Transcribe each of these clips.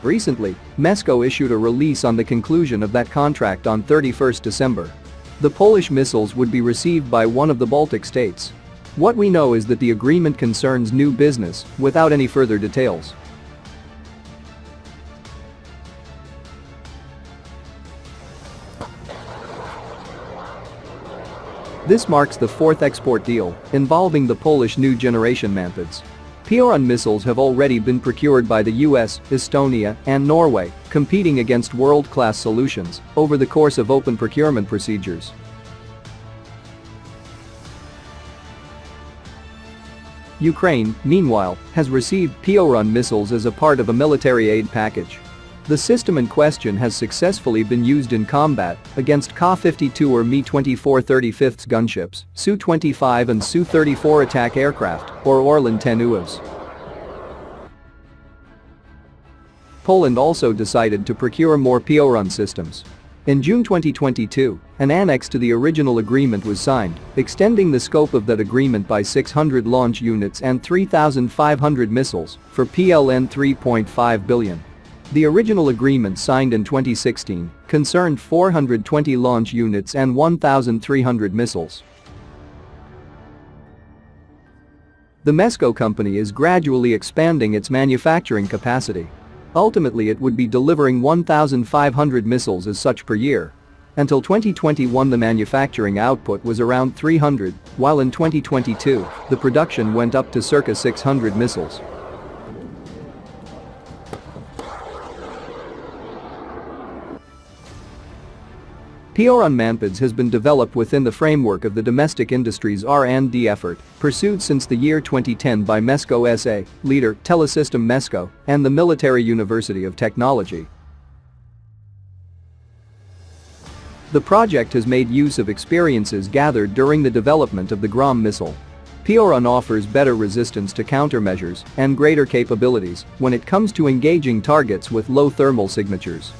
Recently, Mesko issued a release on the conclusion of that contract on 31st December. The Polish missiles would be received by one of the Baltic states. What we know is that the agreement concerns new business, without any further details. This marks the fourth export deal involving the Polish new generation Manpads. Pioran missiles have already been procured by the US, Estonia, and Norway, competing against world-class solutions over the course of open procurement procedures. Ukraine, meanwhile, has received Pioran missiles as a part of a military aid package. The system in question has successfully been used in combat against Ka-52 or Mi-24 35th gunships, Su-25 and Su-34 attack aircraft, or Orlan-10 UAVs. Poland also decided to procure more Pioran systems. In June 2022, an annex to the original agreement was signed, extending the scope of that agreement by 600 launch units and 3,500 missiles for PLN 3.5 billion. The original agreement signed in 2016 concerned 420 launch units and 1,300 missiles. The Mesko company is gradually expanding its manufacturing capacity. Ultimately, it would be delivering 1,500 missiles as such per year. Until 2021, the manufacturing output was around 300, while in 2022, the production went up to circa 600 missiles. Pioran Manpads has been developed within the framework of the domestic industry's R&D effort, pursued since the year 2010 by Mesko SA, leader Telesystem Mesko, and the Military University of Technology. The project has made use of experiences gathered during the development of the Grom missile. Pioran offers better resistance to countermeasures and greater capabilities when it comes to engaging targets with low thermal signatures.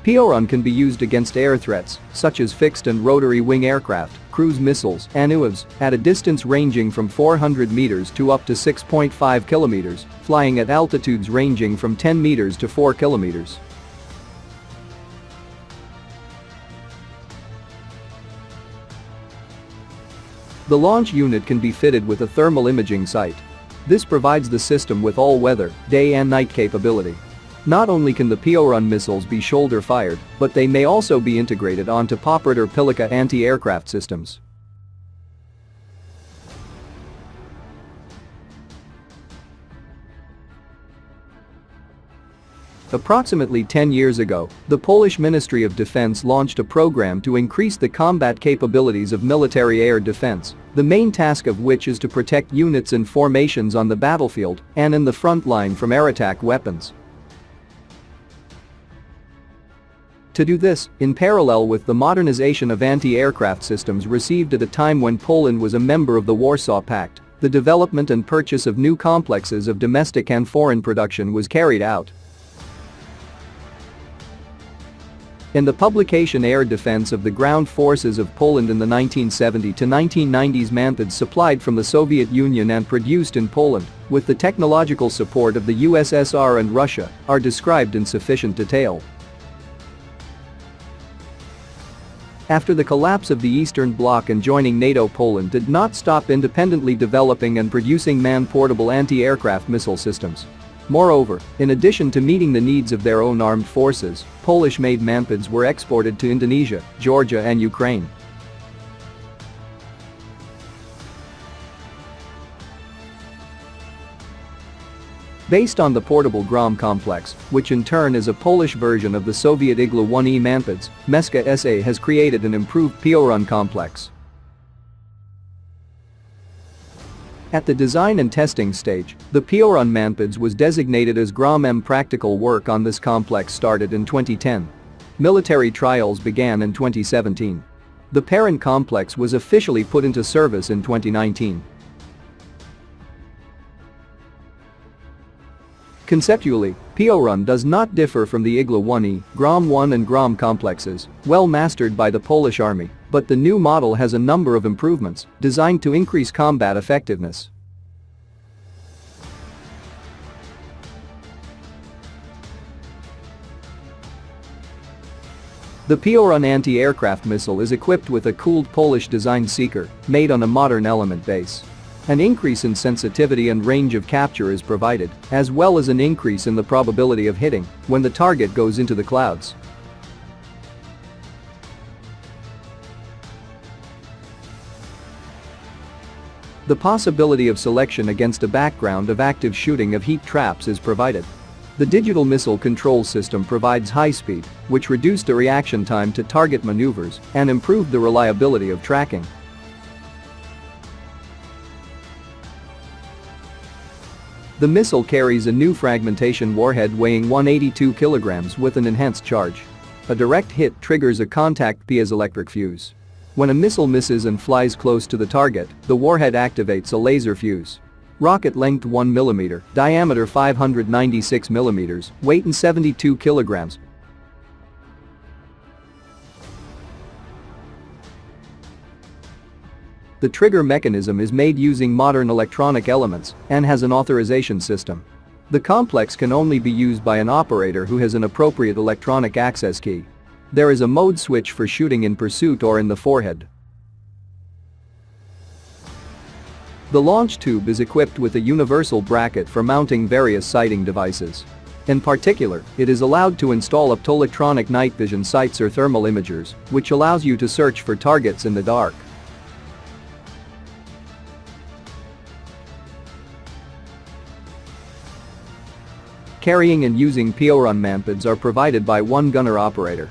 Pioran can be used against air threats, such as fixed and rotary wing aircraft, cruise missiles, and UAVs, at a distance ranging from 400 meters to up to 6.5 kilometers, flying at altitudes ranging from 10 meters to 4 kilometers. The launch unit can be fitted with a thermal imaging sight. This provides the system with all-weather, day and night capability. Not only can the Pioran missiles be shoulder-fired, but they may also be integrated onto Popard or Pilica anti-aircraft systems. Approximately 10 years ago, the Polish Ministry of Defense launched a program to increase the combat capabilities of military air defense, the main task of which is to protect units and formations on the battlefield and in the front line from air attack weapons. To do this, in parallel with the modernization of anti-aircraft systems received at a time when Poland was a member of the Warsaw Pact, the development and purchase of new complexes of domestic and foreign production was carried out. In the publication Air Defense of the Ground Forces of Poland in the 1970 to 1990s, Manpads supplied from the Soviet Union and produced in Poland, with the technological support of the USSR and Russia, are described in sufficient detail. After the collapse of the Eastern Bloc and joining NATO, Poland did not stop independently developing and producing man-portable anti-aircraft missile systems. Moreover, in addition to meeting the needs of their own armed forces, Polish-made Manpads were exported to Indonesia, Georgia and Ukraine. Based on the portable Grom complex, which in turn is a Polish version of the Soviet Igla-1E Manpads, Mesko SA has created an improved Pioran complex. At the design and testing stage, the Pioran Manpads was designated as Grom M. Practical work on this complex started in 2010. Military trials began in 2017. The parent complex was officially put into service in 2019. Conceptually, Pioran does not differ from the Igla-1E, Grom-1 and Grom complexes, well mastered by the Polish Army, but the new model has a number of improvements designed to increase combat effectiveness. The Piorun anti-aircraft missile is equipped with a cooled Polish-designed seeker made on a modern element base. An increase in sensitivity and range of capture is provided, as well as an increase in the probability of hitting when the target goes into the clouds. The possibility of selection against a background of active shooting of heat traps is provided. The digital missile control system provides high speed, which reduced the reaction time to target maneuvers and improved the reliability of tracking. The missile carries a new fragmentation warhead weighing 182 kilograms with an enhanced charge. A direct hit triggers a contact piezoelectric fuse. When a missile misses and flies close to the target, the warhead activates a laser fuse. Rocket length 1 mm, diameter 596 mm, weight 72 kilograms. The trigger mechanism is made using modern electronic elements and has an authorization system. The complex can only be used by an operator who has an appropriate electronic access key. There is a mode switch for shooting in pursuit or in the forehead. The launch tube is equipped with a universal bracket for mounting various sighting devices. In particular, it is allowed to install optoelectronic night vision sights or thermal imagers, which allows you to search for targets in the dark. Carrying and using Piorun manpads are provided by one gunner operator.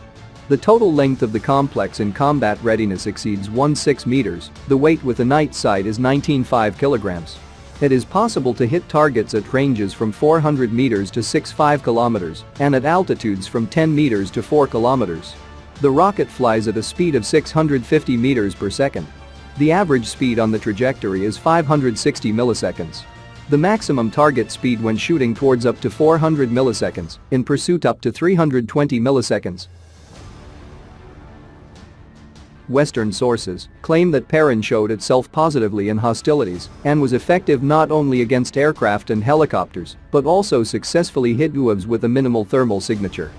The total length of the complex in combat readiness exceeds 16 meters, the weight with a night sight is 19.5 kilograms. It is possible to hit targets at ranges from 400 meters to 65 kilometers and at altitudes from 10 meters to 4 kilometers. The rocket flies at a speed of 650 meters per second. The average speed on the trajectory is 560 milliseconds. The maximum target speed when shooting towards up to 400 milliseconds, in pursuit up to 320 milliseconds. Western sources claim that Piorun showed itself positively in hostilities and was effective not only against aircraft and helicopters, but also successfully hit UAVs with a minimal thermal signature.